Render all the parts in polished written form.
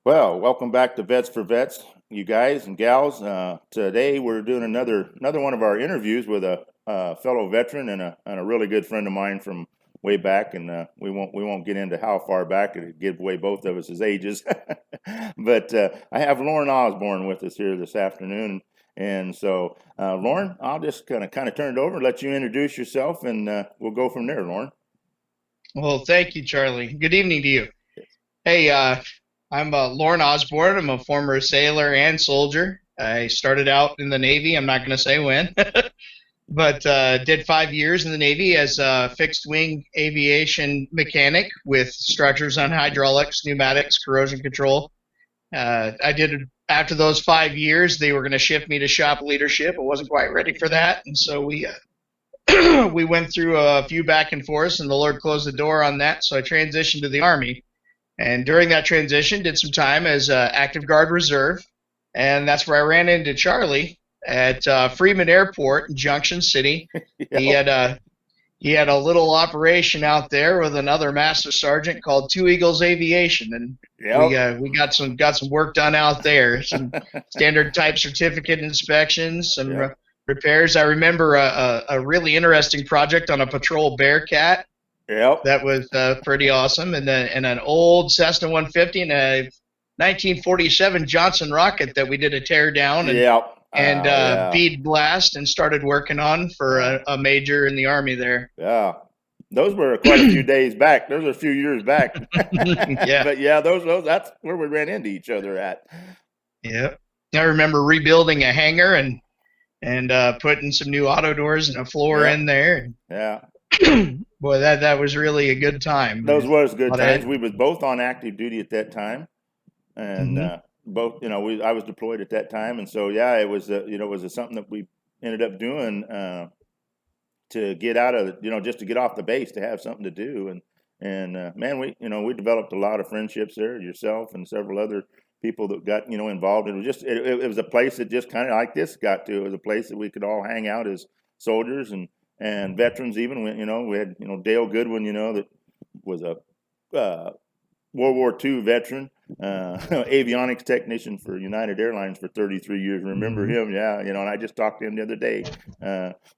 Well, welcome back to Vets4Vets, you guys and gals. Today we're doing another one of our interviews with a fellow veteran and a really good friend of mine from way back, and we won't get into how far back it give away both of us' ages. But I have Loran Osborne with us here this afternoon, and so Loran, I'll just kind of turn it over and let you introduce yourself, and we'll go from there, Loran. Well, thank you, Charlie. Good evening to you. Hey, I'm Loran Osborne. I'm a former sailor and soldier. I started out in the Navy. I'm not going to say when, but did 5 years in the Navy as a fixed wing aviation mechanic with structures on hydraulics, pneumatics, corrosion control. I did after those 5 years. They were going to shift me to shop leadership. I wasn't quite ready for that, and so we went through a few back and forths, and the Lord closed the door on that. So I transitioned to the Army, and during that transition, did some time as active guard reserve, and that's where I ran into Charlie at Freeman Airport in Junction City. He Yeah, had a he had a little operation out there with another master sergeant called Two Eagles Aviation, and we yep, uh, we got some work done out there. Some standard type certificate inspections, some yep, repairs. I remember a really interesting project on a patrol Bearcat yep, that was pretty awesome, and an old Cessna 150 and a 1947 Johnson rocket that we did a tear down yep. and Yeah. bead blast and started working on for Yeah, a major in the Army there. yeah. Those were quite a few days back. Those are a few years back. Yeah, But yeah, those that's where we ran into each other at. yeah. I remember rebuilding a hangar and putting some new auto doors and a floor Yep. in there. Yeah. Boy, that was really a good time. Those was good But times. We was both on active duty at that time, and mhm. both, we I was deployed at that time, and so yeah, it was it was something that we ended up doing to get out of just to get off the base to have something to do, and man, we developed a lot of friendships there, yourself and several other people that got involved. It was just it was a place that just kind of like this got to. It was a place that we could all hang out as soldiers and veterans. Even when we had Dale Goodwin, that was a World War II veteran, avionics technician for United Airlines for 33 years. Remember Mhm. him? Yeah, and I just talked to him the other day.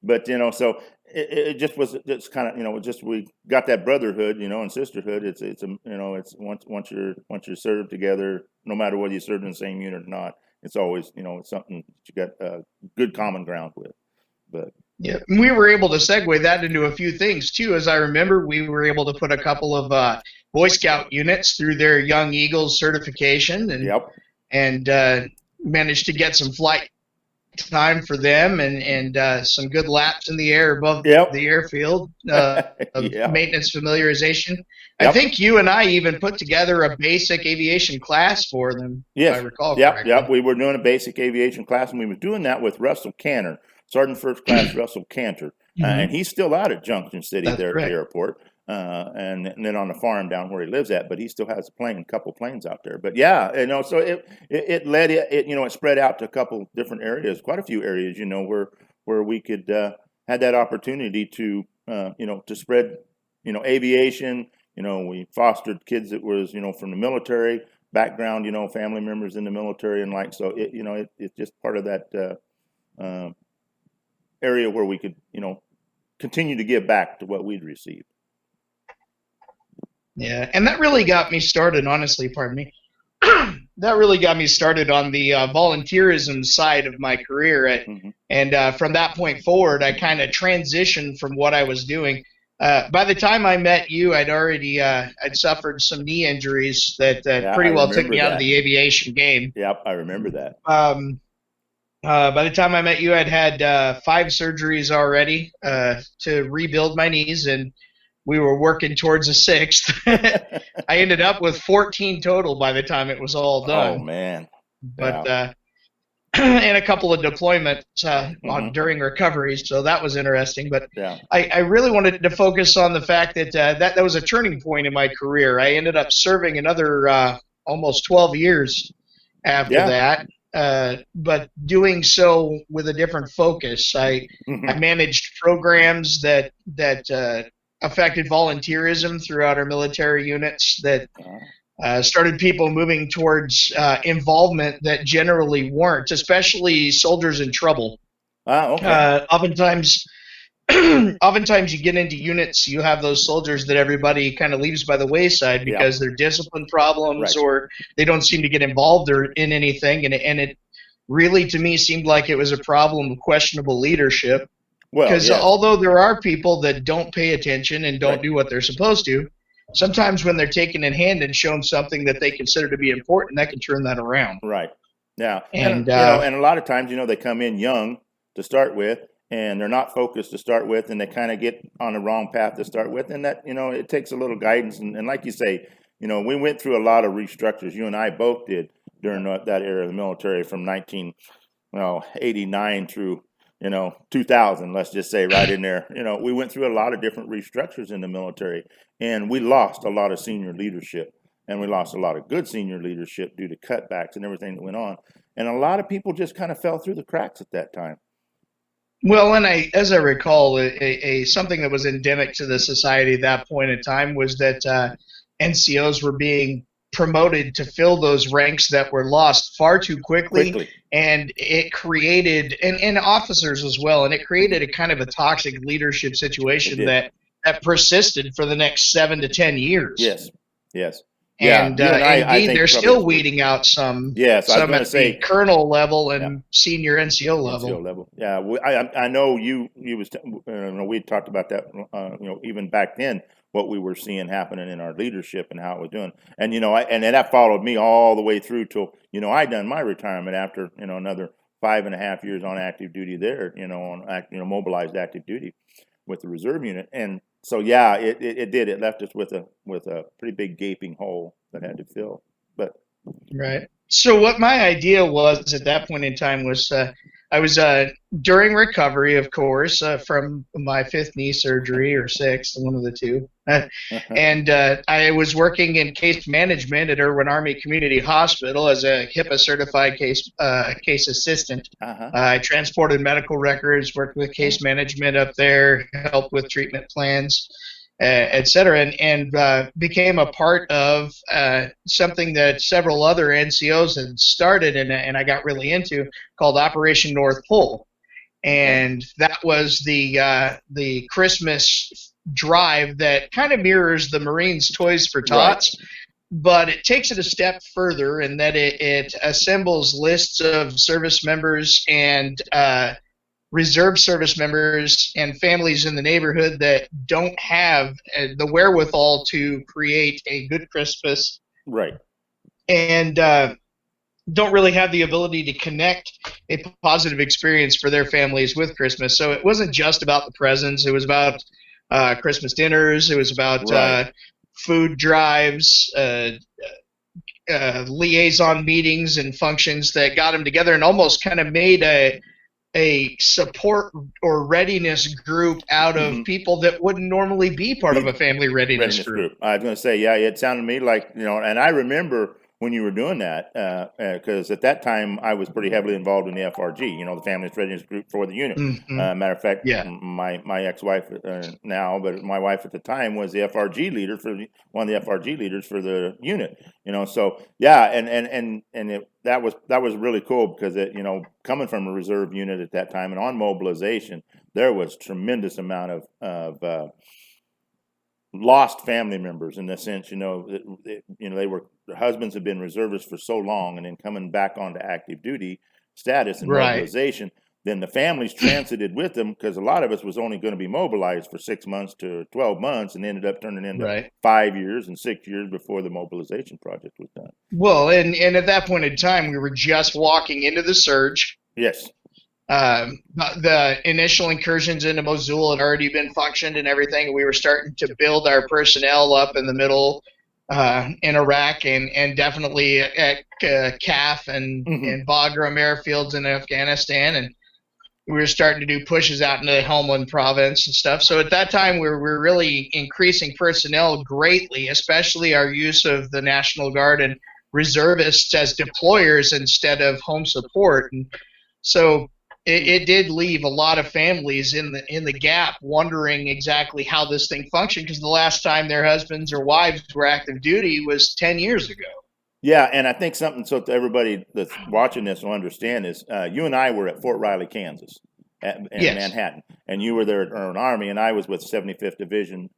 But so it just was just kind of just we got that brotherhood, and sisterhood. It's a it's once you're served together, no matter whether you served in the same unit or not. It's always it's something that you got good common ground with. But Yeah, and we were able to segue that into a few things too. As I remember, we were able to put a couple of Boy Scout units through their Young Eagles certification, and yep, and managed to get some flight time for them and some good laps in the air above yep, the airfield of yeah. maintenance familiarization. I Yep. think you and I even put together a basic aviation class for them, if I Yes. recall Yep. Yep. correctly. We were doing a basic aviation class, and we were doing that with Russell Cantor, Sergeant First Class Russell Cantor, and Hmm. he's still out at Junction City That's there at the correct. airport, and then on the farm down where he lives at. But he still has a couple planes out there. But yeah, so it led it spread out to a couple different areas, quite a few areas, where we could had that opportunity to to spread aviation. We fostered kids that was from the military background, family members in the military, and like so it's just part of that area where we could continue to give back to what we'd received. Yeah, and that really got me started, honestly, pardon me. That really got me started on the volunteerism side of my career. Hmm. And from that point forward, I kind of transitioned from what I was doing. By the time I met you, I'd suffered some knee injuries that Yeah, pretty I well took remember me out of that. the aviation game. Yep, I remember that. Um, by the time I met you, I'd had five surgeries already to rebuild my knees, and we were working towards a sixth. I ended up with 14 total by the time it was all Oh done. man. But Yeah. and a couple of deployments Hmm. during recoveries, so that was interesting. But Yeah. I really wanted to focus on the fact that was a turning point in my career. I ended up serving another almost 12 years after Yeah. that, but doing so with a different focus. I Hmm. managed programs that affected volunteerism throughout our military units that Started people moving towards involvement that generally weren't, especially soldiers in trouble. Okay. Oftentimes, oftentimes you get into units, you have those soldiers that everybody kind of leaves by the wayside Yeah. because they're discipline problems Right. or they don't seem to get involved or in anything, and it really to me seemed like it was a problem of questionable leadership. Well, Because yes. although there are people that don't pay attention and don't Right. do what they're supposed to, sometimes when they're taken in hand and shown something that they consider to be important, that can turn that around. Right. Yeah. And And and a lot of times, they come in young to start with, and they're not focused to start with, and they kind of get on the wrong path to start with, and that it takes a little guidance. And like you say, we went through a lot of restructures. You and I both did during that era of the military from 1989 through 2000. Let's just say right in there. We went through a lot of different restructures in the military, and we lost a lot of senior leadership. And we lost a lot of good senior leadership due to cutbacks and everything that went on. And a lot of people just kind of fell through the cracks at that time. well, and as I recall, something that was endemic to the society at that point in time was that NCOs were being promoted to fill those ranks that were lost far too quickly, and it created and officers as well, and it created a kind of a toxic leadership situation that persisted for the next 7 to 10 years. Yes. Yes. And I indeed, think they're still weeding out some. Yes, I was some going at to say the colonel level and senior NCO level. NCO level. Yeah, I know you was we talked about that. Even back then, what we were seeing happening in our leadership and how it was doing. And and that followed me all the way through till I done my retirement after another 5.5 years on active duty there. On mobilized active duty with the reserve unit. And so yeah, it did. It left us with a pretty big gaping hole that had to fill. But right. So what my idea was at that point in time was I was during recovery, of course, from my fifth knee surgery or sixth, one of the two, and I was working in case management at Irwin Army Community Hospital as a HIPAA certified case assistant. I transported medical records, worked with case management up there, helped with treatment plans, et cetera, and became a part of something that several other NCOs had started and I got really into called Operation North Pole. And that was the Christmas drive that kind of mirrors the Marines' Toys for Tots, but it takes it a step further in that it assembles lists of service members and reserve service members and families in the neighborhood that don't have the wherewithal to create a good Christmas. Right. And don't really have the ability to connect a positive experience for their families with Christmas. So it wasn't just about the presents. It was about Christmas dinners. It was about food drives, liaison meetings and functions that got them together and almost kind of made a support or readiness group out of people that wouldn't normally be part of a family readiness group. I was going to say, yeah, it sounded to me like, and I remember when you were doing that, because at that time I was pretty heavily involved in the FRG, the Family Readiness Group for the unit. Matter of fact, my ex-wife now, but my wife at the time was the FRG leader one of the FRG leaders for the unit. So yeah, that was really cool because coming from a reserve unit at that time and on mobilization, there was tremendous amount of lost family members in the sense, their husbands had been reservists for so long, and then coming back onto active duty status and mobilization, then the families transited with them because a lot of us was only going to be mobilized for 6 months to 12 months and ended up turning into 5 years and 6 years before the mobilization project was done. Well, and at that point in time, we were just walking into the surge. Yes. The initial incursions into Mosul had already been functioned and everything. We were starting to build our personnel up in the middle in Iraq and definitely at CAF and Bagram airfields in Afghanistan. And we were starting to do pushes out into the Helmand province and stuff. So at that time, we were really increasing personnel greatly, especially our use of the National Guard and reservists as deployers instead of home support. And so it did leave a lot of families in the gap wondering exactly how this thing functioned, because the last time their husbands or wives were active duty was 10 years ago. Yeah, and I think something so that everybody that's watching this will understand is you and I were at Fort Riley, Kansas, in Yes. Manhattan, and you were there at an Army, and I was with 75th Division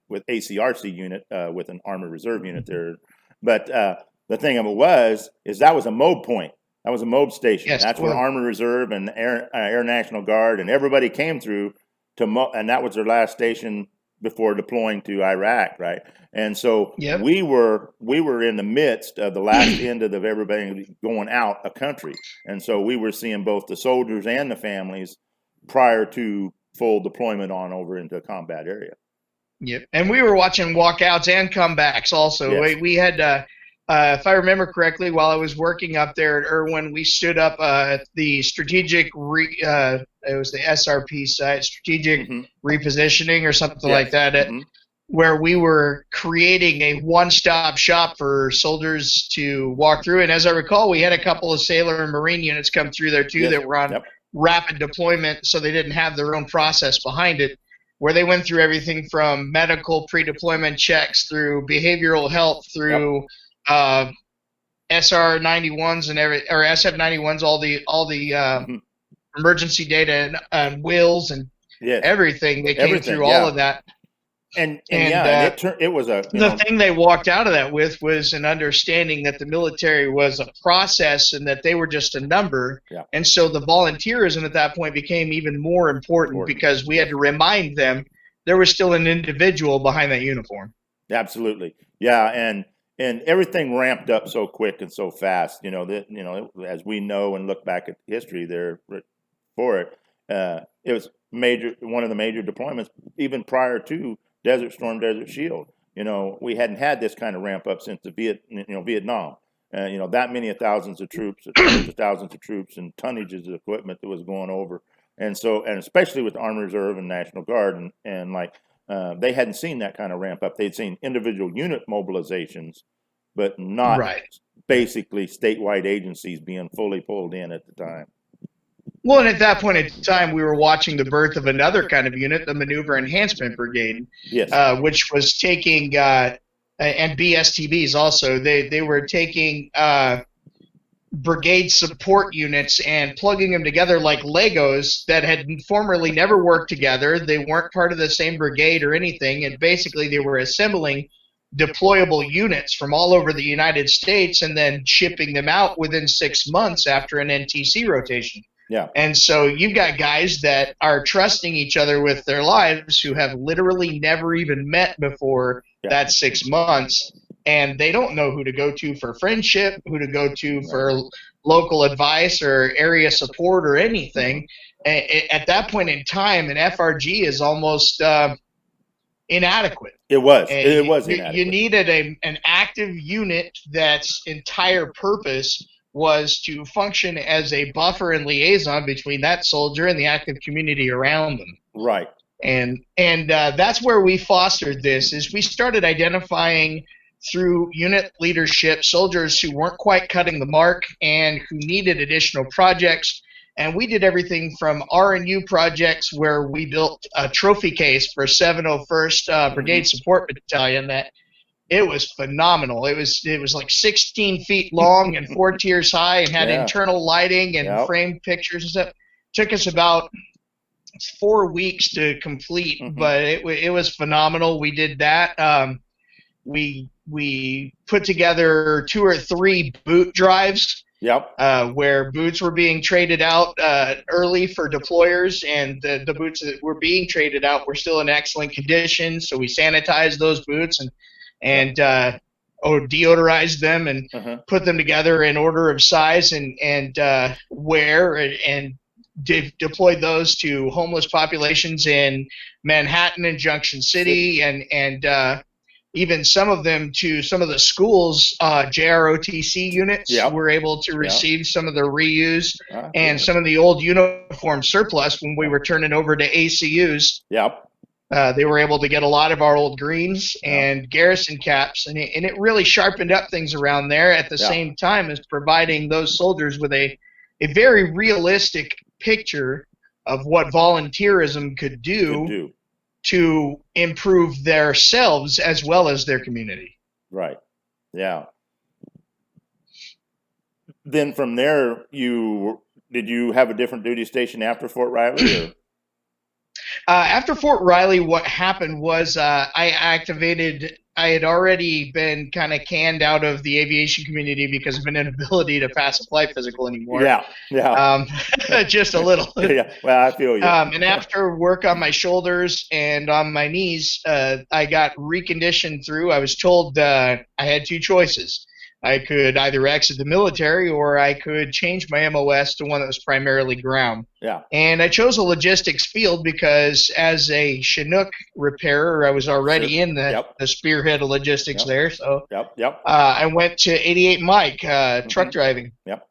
with ACRC unit with an Army Reserve unit there. But the thing of it is that was a MOB point. That was a MOB station. Yes. That's where Army Reserve and Air National Guard and everybody came through and that was their last station before deploying to Iraq, right? And so Yep. we were in the midst of the last end of everybody going out of country, and so we were seeing both the soldiers and the families prior to full deployment on over into a combat area. Yep. And we were watching walkouts and comebacks also. Yes. We had, if I remember correctly, while I was working up there at Irwin, we stood up the strategic, it was the SRP site, strategic repositioning or something like that, where we were creating a one-stop shop for soldiers to walk through. And as I recall, we had a couple of Sailor and Marine units come through there too that were on rapid deployment, so they didn't have their own process behind it, where they went through everything from medical pre-deployment checks through behavioral health through SR91s or SF91s, all the emergency data and wills and everything. They came through all of that. And it was the thing they walked out of that with was an understanding that the military was a process and that they were just a number. Yeah. And so the volunteerism at that point became even more important because we had to remind them there was still an individual behind that uniform. Absolutely. Yeah. And everything ramped up so quick and so fast, as we know and look back at history there for it, it was one of the major deployments even prior to Desert Storm, Desert Shield. We hadn't had this kind of ramp up since the Vietnam. That many thousands of troops, thousands of troops, and tonnages of equipment that was going over, and especially with the Army Reserve and National Guard, and they hadn't seen that kind of ramp up. They'd seen individual unit mobilizations, but not basically statewide agencies being fully pulled in at the time. Well, and at that point in time, we were watching the birth of another kind of unit, the Maneuver Enhancement Brigade, which was taking, and BSTBs also, they were taking brigade support units and plugging them together like Legos that had formerly never worked together. They weren't part of the same brigade or anything, and basically they were assembling deployable units from all over the United States and then shipping them out within 6 months after an NTC rotation. Yeah. And so you've got guys that are trusting each other with their lives who have literally never even met before that 6 months, and they don't know who to go to for friendship, who to go to for local advice or area support or anything. At that point in time, an FRG is almost inadequate. It was inadequate. You needed an active unit that's entire purpose was to function as a buffer and liaison between that soldier and the active community around them. Right. And that's where we fostered this, is we started identifying through unit leadership soldiers who weren't quite cutting the mark and who needed additional projects. And we did everything from R&U projects where we built a trophy case for 701st Brigade Support Battalion that it was phenomenal. It was like 16 feet long and 4 tiers high and had internal lighting and framed pictures and stuff. Took us about 4 weeks to complete, but it was phenomenal. We did that. We put together 2 or 3 boot drives. Where boots were being traded out early for deployers, and the boots that were being traded out were still in excellent condition. So we sanitized those boots and deodorized them and put them together in order of size and wear, and deployed those to homeless populations in Manhattan and Junction City, and even some of them to some of the schools. JROTC units were able to receive some of the reuse and some of the old uniform surplus when we were turning over to ACUs. They were able to get a lot of our old greens and garrison caps, and it really sharpened up things around there at the same time as providing those soldiers with a a very realistic picture of what volunteerism could do to improve themselves as well as their community. Right. Yeah. Then from there, did you have a different duty station after Fort Riley? Or? After Fort Riley, what happened was I had already been kind of canned out of the aviation community because of an inability to pass a flight physical anymore. Yeah. Just a little. Yeah. Well, I feel you. And after work on my shoulders and on my knees, I got reconditioned through. I was told I had two choices. I could either exit the military or I could change my MOS to one that was primarily ground. Yeah. And I chose a logistics field because as a Chinook repairer, I was already in the spearhead of logistics there. So I went to 88 Mike, truck driving. Yep.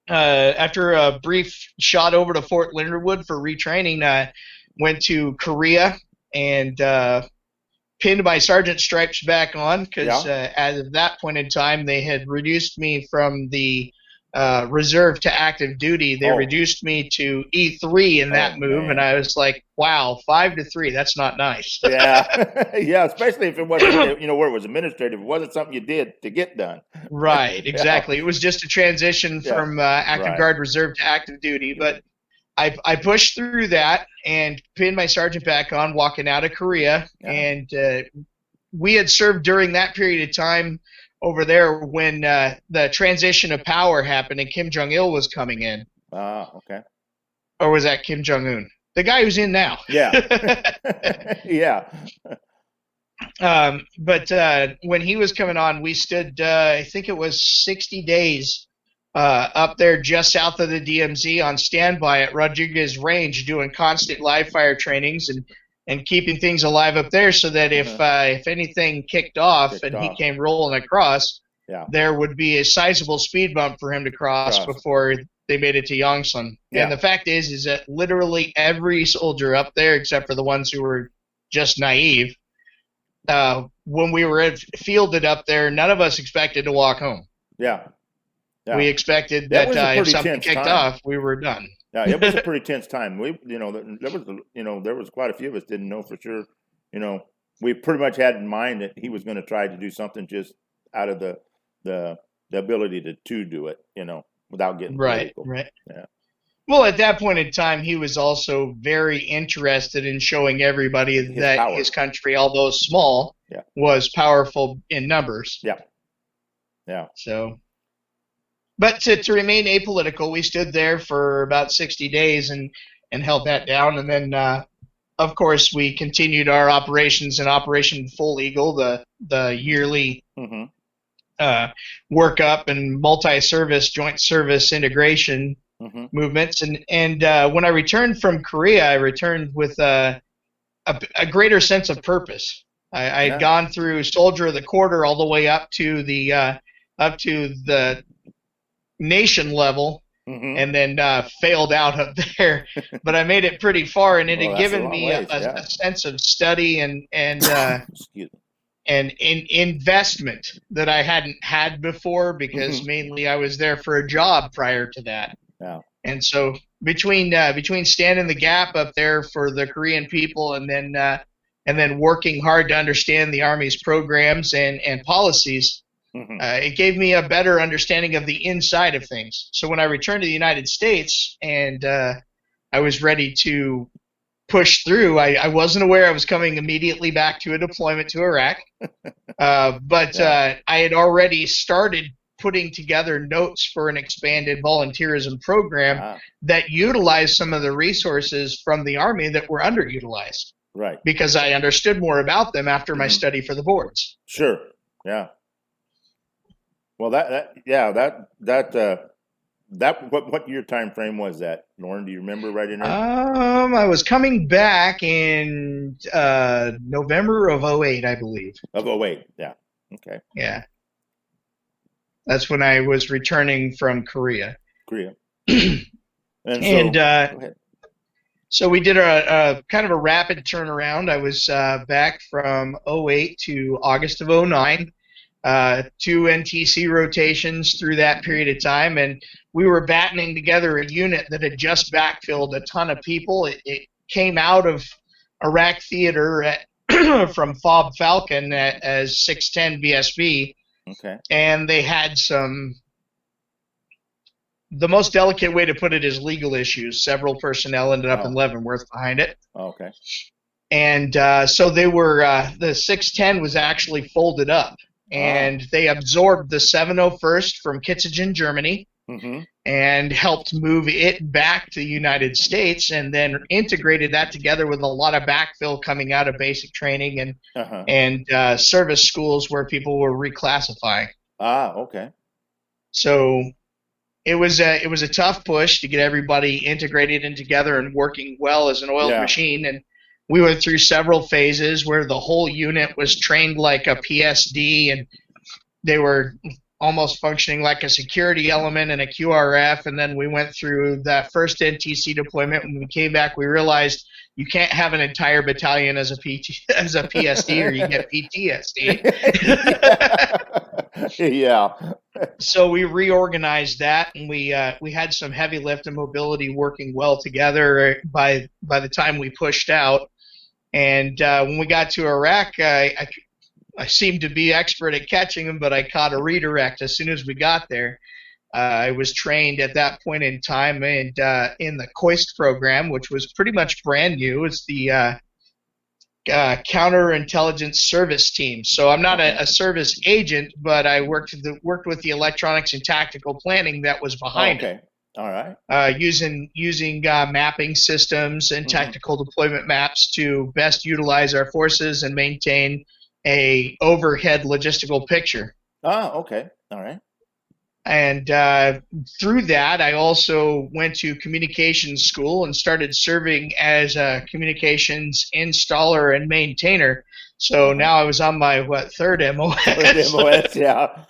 After a brief shot over to Fort Linderwood for retraining, I went to Korea and pinned my sergeant stripes back on because as of that point in time, they had reduced me from the reserve to active duty. They reduced me to E3 in that move, man. And I was like, wow, 5-3, that's not nice. Yeah, yeah, especially if it wasn't, where it was administrative. It wasn't something you did to get done. Right, exactly. It was just a transition from active guard reserve to active duty, but I pushed through that and pinned my sergeant back on walking out of Korea. And we had served during that period of time over there when the transition of power happened and Kim Jong-il was coming in. Okay. Or was that Kim Jong-un? The guy who's in now. Yeah. Yeah. But when he was coming on, we stood, I think it was 60 days up there just south of the DMZ on standby at Rodriguez Range doing constant live fire trainings and keeping things alive up there so that if anything kicked off he came rolling across, there would be a sizable speed bump for him to cross before they made it to Yongsan. Yeah. And the fact is that literally every soldier up there, except for the ones who were just naive, when we were fielded up there, none of us expected to walk home. Yeah. Yeah. We expected that if something kicked off, we were done. Yeah, it was a pretty tense time. There was quite a few of us didn't know for sure. We pretty much had in mind that he was going to try to do something just out of the ability to do it, without getting political. Right. Yeah. Well, at that point in time, he was also very interested in showing everybody that his country, although small, was powerful in numbers. Yeah. Yeah. So. But to remain apolitical, we stood there for about 60 days and held that down. And then, of course, we continued our operations in Operation Full Eagle, the yearly workup and multi-service, joint service integration movements. And when I returned from Korea, I returned with a greater sense of purpose. I had gone through Soldier of the Quarter all the way up to the nation level and then failed out up there, but I made it pretty far, and it had given me a sense of study and investment that I hadn't had before because mainly I was there for a job prior to that. Yeah. And so between standing the gap up there for the Korean people and then working hard to understand the Army's programs and policies, it gave me a better understanding of the inside of things. So when I returned to the United States and I was ready to push through, I wasn't aware I was coming immediately back to a deployment to Iraq. But I had already started putting together notes for an expanded volunteerism program that utilized some of the resources from the Army that were underutilized. Right. Because I understood more about them after my study for the boards. Sure. Yeah. Well, what year time frame was that, Loran? Do you remember right in there? I was coming back in November of 2008, I believe. Of 2008, yeah. Okay. Yeah. That's when I was returning from Korea. So we did a kind of a rapid turnaround. I was back from 2008 to August of 2009. 2 NTC rotations through that period of time, and we were battening together a unit that had just backfilled a ton of people. It came out of Iraq theater from Fob Falcon as 610 BSV, Okay. and they had some. The most delicate way to put it is legal issues. Several personnel ended up in Leavenworth behind it. Okay. And so they were, the 610 was actually folded up, and they absorbed the 701st from Kitzingen, Germany, and helped move it back to the United States, and then integrated that together with a lot of backfill coming out of basic training and service schools where people were reclassifying. Okay. So it was a tough push to get everybody integrated and together and working well as an oiled machine. And we went through several phases where the whole unit was trained like a PSD, and they were almost functioning like a security element and a QRF. And then we went through that first NTC deployment. When we came back, we realized you can't have an entire battalion as a PSD or you get PTSD. Yeah. So we reorganized that, and we had some heavy lift and mobility working well together by the time we pushed out. And when we got to Iraq, I seemed to be expert at catching them, but I caught a redirect as soon as we got there. I was trained at that point in time and in the COIST program, which was pretty much brand new. It's the counterintelligence service team. So I'm not a service agent, but I worked with the electronics and tactical planning that was behind it. All right. Using mapping systems and tactical deployment maps to best utilize our forces and maintain a overhead logistical picture. Okay. All right. And through that, I also went to communications school and started serving as a communications installer and maintainer. So now I was on my third MOS. Third MOS, yeah.